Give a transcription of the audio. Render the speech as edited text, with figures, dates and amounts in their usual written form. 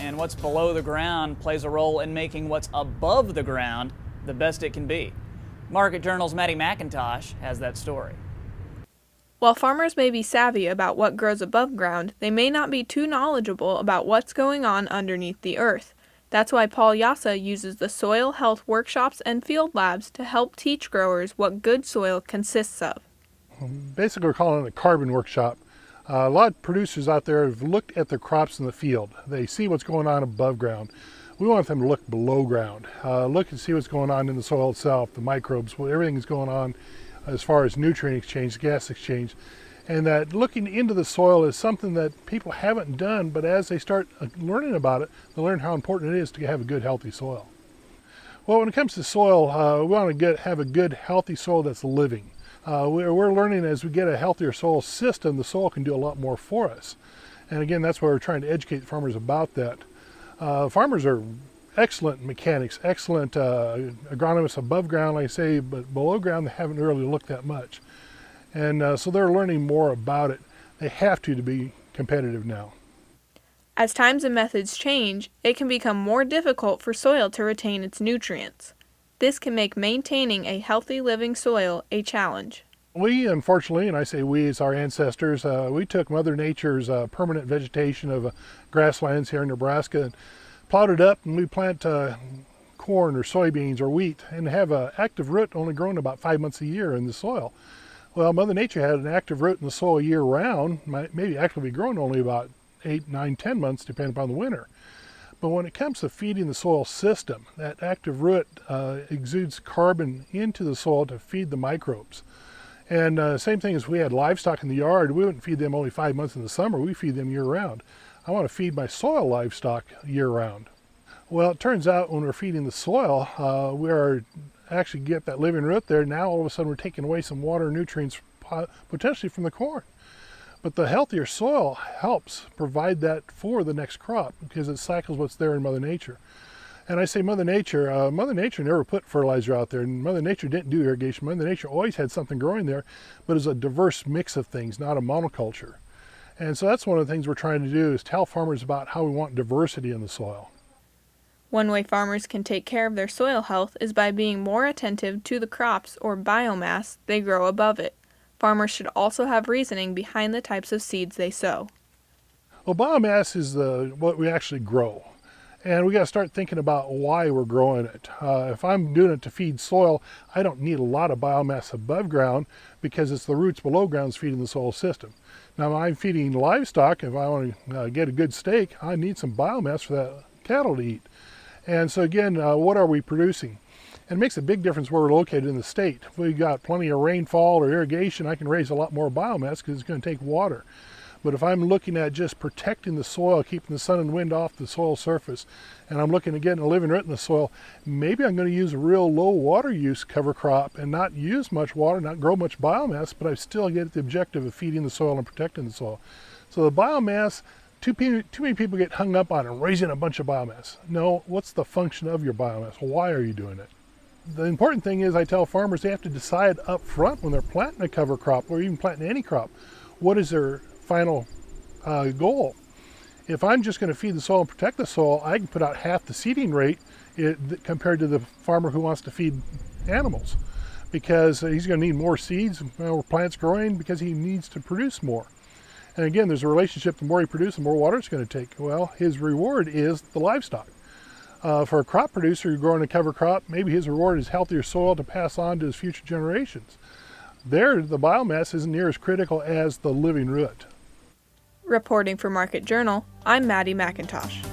and what's below the ground plays a role in making what's above the ground the best it can be. Market Journal's Maddie McIntosh has that story. While farmers may be savvy about what grows above ground, they may not be too knowledgeable about what's going on underneath the earth. That's why Paul Jasa uses the soil health workshops and field labs to help teach growers what good soil consists of. Basically, we're calling it a carbon workshop. A lot of producers out there have looked at their crops in the field. They see what's going on above ground. We want them to look below ground, look and see what's going on in the soil itself, the microbes, everything that's going on as far as nutrient exchange, gas exchange, and that looking into the soil is something that people haven't done, but as they start learning about it, they learn how important it is to have a good, healthy soil. Well, when it comes to soil, we want to have a good, healthy soil that's living. We're learning as we get a healthier soil system, the soil can do a lot more for us. And again, that's why we're trying to educate farmers about that. Farmers are excellent mechanics, excellent agronomists above ground, like I say, but below ground they haven't really looked that much. And so they're learning more about it. They have to be competitive now. As times and methods change, it can become more difficult for soil to retain its nutrients. This can make maintaining a healthy living soil a challenge. We, unfortunately, and I say we as our ancestors, we took Mother Nature's permanent vegetation of grasslands here in Nebraska and plowed it up, and we plant corn or soybeans or wheat and have an active root only growing about 5 months a year in the soil. Well, Mother Nature had an active root in the soil year round, maybe actually be growing only about 8, 9, 10 months depending upon the winter. But when it comes to feeding the soil system, that active root exudes carbon into the soil to feed the microbes. And same thing as we had livestock in the yard, we wouldn't feed them only 5 months in the summer, we feed them year round. I want to feed my soil livestock year round. Well, it turns out when we're feeding the soil, we are actually get that living root there. Now all of a sudden we're taking away some water nutrients potentially from the corn. But the healthier soil helps provide that for the next crop because it cycles what's there in Mother Nature. And I say Mother Nature never put fertilizer out there, and Mother Nature didn't do irrigation. Mother Nature always had something growing there, but it's a diverse mix of things, not a monoculture. And so that's one of the things we're trying to do is tell farmers about how we want diversity in the soil. One way farmers can take care of their soil health is by being more attentive to the crops or biomass they grow above it. Farmers should also have reasoning behind the types of seeds they sow. Well, biomass is what we actually grow. And we got to start thinking about why we're growing it. If I'm doing it to feed soil, I don't need a lot of biomass above ground because it's the roots below ground that's feeding the soil system. Now, if I'm feeding livestock, if I want to get a good steak, I need some biomass for that cattle to eat. And so again, what are we producing? And it makes a big difference where we're located in the state. If we've got plenty of rainfall or irrigation, I can raise a lot more biomass because it's going to take water. But if I'm looking at just protecting the soil, keeping the sun and wind off the soil surface, and I'm looking at getting a living root in the soil, maybe I'm going to use a real low water use cover crop and not use much water, not grow much biomass, but I still get the objective of feeding the soil and protecting the soil. So the biomass, too many people get hung up on raising a bunch of biomass. No, what's the function of your biomass? Why are you doing it? The important thing is I tell farmers they have to decide up front when they're planting a cover crop or even planting any crop, what is their final goal. If I'm just going to feed the soil and protect the soil, I can put out half the seeding rate compared to the farmer who wants to feed animals because he's going to need more seeds, more plants growing because he needs to produce more. And again, there's a relationship, the more he produces, the more water it's going to take. Well, his reward is the livestock. For a crop producer who's growing a cover crop, maybe his reward is healthier soil to pass on to his future generations. There, the biomass isn't near as critical as the living root. Reporting for Market Journal, I'm Maddie McIntosh.